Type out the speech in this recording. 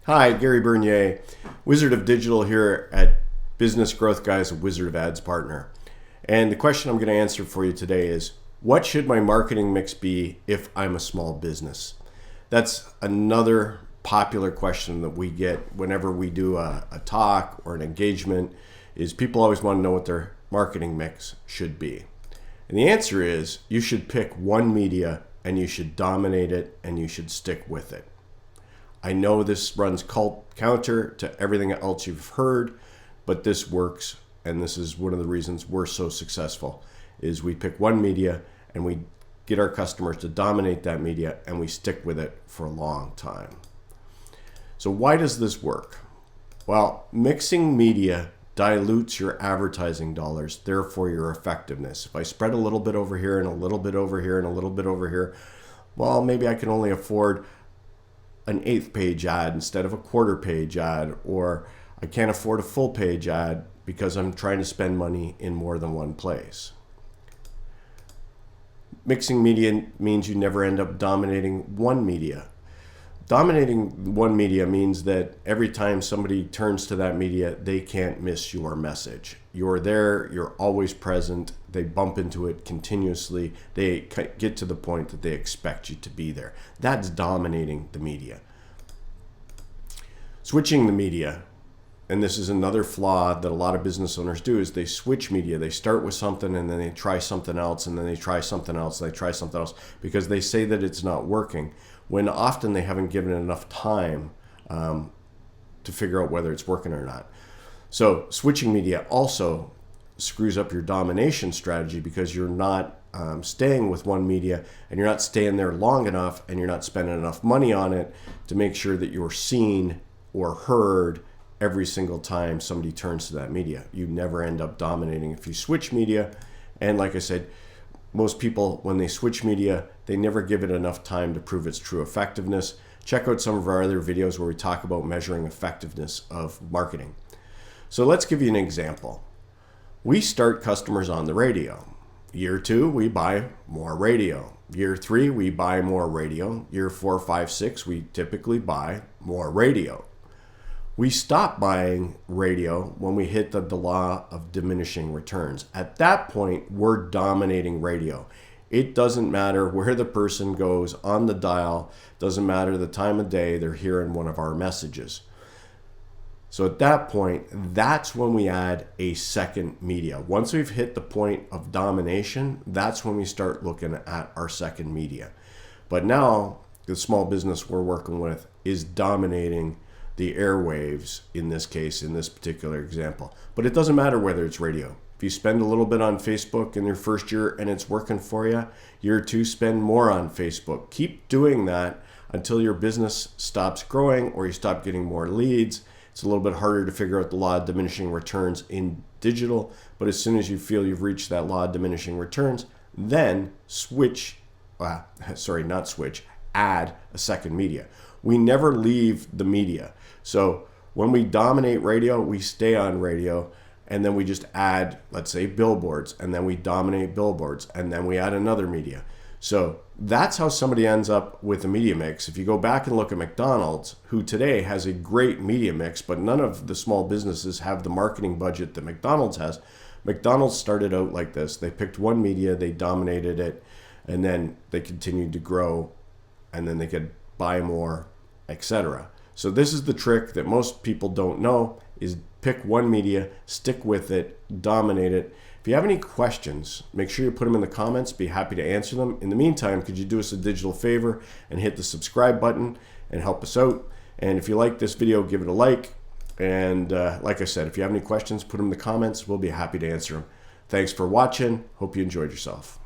Hi, Gary Bernier, Wizard of Digital here at Business Growth Guys, a Wizard of Ads partner. And the question I'm going to answer for you today is, what should my marketing mix be if I'm a small business? That's another popular question that we get whenever we do a talk or an engagement, is people always want to know what their marketing mix should be. And the answer is, you should pick one media and you should dominate it and you should stick with it. I know this runs counter to everything else you've heard, but this works, and this is one of the reasons we're so successful, is we pick one media and we get our customers to dominate that media and we stick with it for a long time. So why does this work? Well, mixing media dilutes your advertising dollars, therefore your effectiveness. If I spread a little bit over here and a little bit over here and a little bit over here, well, maybe I can only afford an 1/8 page ad instead of a 1/4 page ad, or I can't afford a full page ad because I'm trying to spend money in more than one place. Mixing media means you never end up dominating one media. Dominating one media means that every time somebody turns to that media, they can't miss your message. You're there, you're always present, they bump into it continuously, they get to the point that they expect you to be there. That's dominating the media. Switching the media, and this is another flaw that a lot of business owners do, is they switch media. They start with something and then they try something else, and then they try something else, and they try something else, because they say that it's not working, when often they haven't given it enough time to figure out whether it's working or not. So switching media also screws up your domination strategy, because you're not staying with one media, and you're not staying there long enough, and you're not spending enough money on it to make sure that you're seen or heard every single time somebody turns to that media. You never end up dominating if you switch media. And like I said, most people, when they switch media, they never give it enough time to prove its true effectiveness. Check out some of our other videos where we talk about measuring effectiveness of marketing. So let's give you an example. We start customers on the radio. Year 2, we buy more radio. Year 3, we buy more radio. Year 4, 5, 6, we typically buy more radio. We stop buying radio when we hit the law of diminishing returns. At that point, we're dominating radio. It doesn't matter where the person goes on the dial, doesn't matter the time of day, they're hearing one of our messages. So at that point, that's when we add a second media. Once we've hit the point of domination, that's when we start looking at our second media. But now, the small business we're working with is dominating the airwaves, in this case, in this particular example. But it doesn't matter whether it's radio. If you spend a little bit on Facebook in your first year and it's working for you, year 2, spend more on Facebook. Keep doing that until your business stops growing or you stop getting more leads. It's a little bit harder to figure out the law of diminishing returns in digital, but as soon as you feel you've reached that law of diminishing returns, then add a second media. We never leave the media. So when we dominate radio, we stay on radio, and then we just add, let's say, billboards, and then we dominate billboards, and then we add another media. So that's how somebody ends up with a media mix. If you go back and look at McDonald's, who today has a great media mix, but none of the small businesses have the marketing budget that McDonald's has. McDonald's started out like this. They picked one media, they dominated it, and then they continued to grow, and then they could buy more, etc. So this is the trick that most people don't know, is pick one media, stick with it, dominate it. If you have any questions, make sure you put them in the comments. Be happy to answer them. In the meantime, could you do us a digital favor and hit the subscribe button and help us out? And if you like this video, give it a like. And like I said, if you have any questions, put them in the comments. We'll be happy to answer them. Thanks for watching. Hope you enjoyed yourself.